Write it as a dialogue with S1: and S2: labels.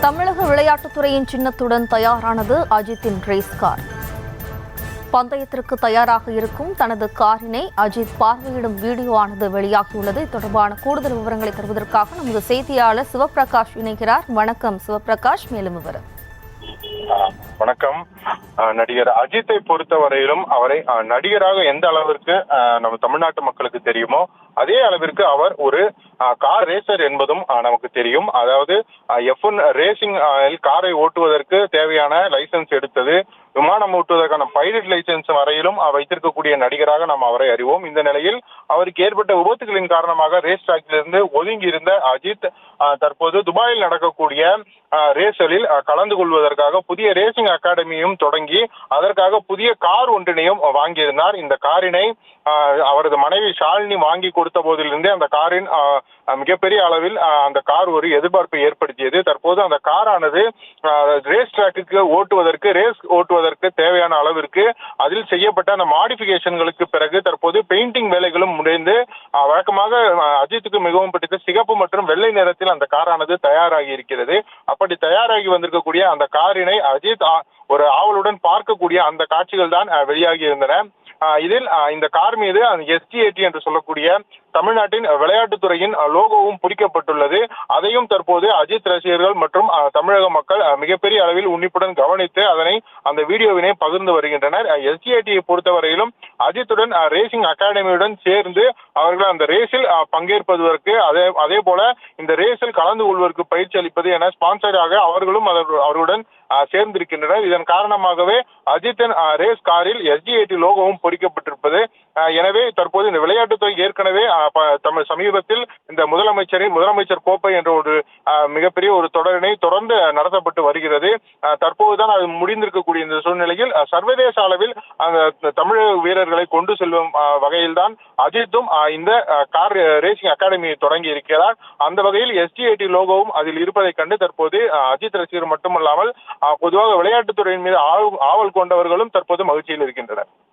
S1: தமிழக விளையாட்டுத்துறையின் சின்னத்துடன் தயாரானது அஜித்தின் race car. பந்தயத்திற்கு தயாராக இருக்கும் தனது காரினை அஜித் பார்வையிடும் வீடியோ ஆனது வெளியாகியுள்ளது. இது தொடர்பான கூடுதல் விவரங்களை தருவதற்காக நமது செய்தியாளர் சிவபிரகாஷ் இணைகிறார். வணக்கம் சிவபிரகாஷ், மேலும் விவரம்.
S2: வணக்கம். நடிகர் அஜித்தை பொறுத்தவரையிலும் அவரை நடிகராக எந்த அளவிற்கு நம்ம தமிழ்நாட்டு மக்களுக்கு தெரியுமோ அதே அளவிற்கு அவர் ஒரு கார் ரேசர் என்பதும் நமக்கு தெரியும். அதாவது F1 ரேசிங் காரை ஓட்டுவதற்கு தேவையான லைசன்ஸ் எடுத்தது, விமானம் ஓட்டுவதற்கான பைலட் லைசன்ஸ் வரையிலும் வைத்திருக்கக்கூடிய நடிகராக நாம் அவரை அறிவோம். இந்த நிலையில் அவருக்கு ஏற்பட்ட விபத்துகளின் காரணமாக ரேஸ் டிராக்கிலிருந்து ஒதுங்கி இருந்த அஜித் தற்போது துபாயில் நடக்கக்கூடிய ரேஸ்களில் கலந்து கொள்வதற்காக புதிய ரேசிங் அகாடமியும் தொடங்கி அதற்காக புதிய கார் ஒன்றினையும் வாங்கியிருந்தார். இந்த காரினை அவரது மனைவி ஷாலினி வாங்கி கொடுத்த போதிலிருந்தே அந்த காரின் மிகப்பெரிய அளவில் அந்த கார் ஒரு எதிர்பார்ப்பை ஏற்படுத்தியது. தற்போது அந்த காரானது ரேஸ் டிராக்கு ஓட்டுவதற்கு தேவையான அளவிற்கு அதில் செய்யப்பட்ட அந்த மாடிஃபிகேஷன்களுக்கு பிறகு தற்போது பெயிண்டிங் வேலைகளும் முடிந்து வழக்கமாக அஜித்துக்கு மிகவும் பிடித்த சிகப்பு மற்றும் வெள்ளை நிறத்தில் அந்த காரானது தயாராகி இருக்கிறது. அப்படி தயாராகி வந்திருக்கக்கூடிய அந்த காரினை அஜித் ஒரு ஆவலுடன் பார்க்கக்கூடிய அந்த காட்சிகள் தான் வெளியாகி இருந்தன. இதில் இந்த கார் மீது SGAT என்று சொல்லக்கூடிய தமிழ்நாட்டின் விளையாட்டுத்துறையின் லோகோவும் பொறிக்கப்பட்டுள்ளது. அதையும் தற்போது அஜித் ரசிகர்கள் மற்றும் தமிழக மக்கள் மிகப்பெரிய அளவில் உன்னிப்புடன் கவனித்து அந்த வீடியோவினை பகிர்ந்து வருகின்றனர். SGAT பொறுத்தவரையிலும் அஜித்துடன் ரேசிங் அகாடமியுடன் சேர்ந்து அவர்கள் அந்த ரேஸில் பங்கேற்பதற்கு அதே போல இந்த ரேஸில் கலந்து கொள்வதற்கு பயிற்சி அளிப்பது என ஸ்பான்சராக அவர்களும் அவர்களுடன் சேர்ந்திருக்கின்றனர். இதன் காரணமாகவே அஜித்தின் ரேஸ் காரில் SGAT லோகோவும் பொறிக்கப்பட்டிருப்பது. எனவே தற்போது இந்த விளையாட்டுத்துறை ஏற்கனவே சமீபத்தில் இந்த முதலமைச்சர் கோப்பை என்ற ஒரு மிகப்பெரிய ஒரு தொடரினை தொடர்ந்து நடத்தப்பட்டு வருகிறது. தற்போதுதான் அது முடிந்திருக்கக்கூடிய இந்த சூழ்நிலையில் சர்வதேச அளவில் அந்த தமிழக வீரர்களை கொண்டு செல்லும் வகையில் தான் அஜித்தும் இந்த கார் ரேசிங் அகாடமியை தொடங்கி இருக்கிறார். அந்த வகையில் SGAT லோகோவும் அதில் இருப்பதை கண்டு தற்போது அஜித் ரசிகர் மட்டுமல்லாமல் பொதுவாக விளையாட்டுத்துறையின் மீது ஆவல் கொண்டவர்களும் தற்போது மகிழ்ச்சியில் இருக்கின்றனர்.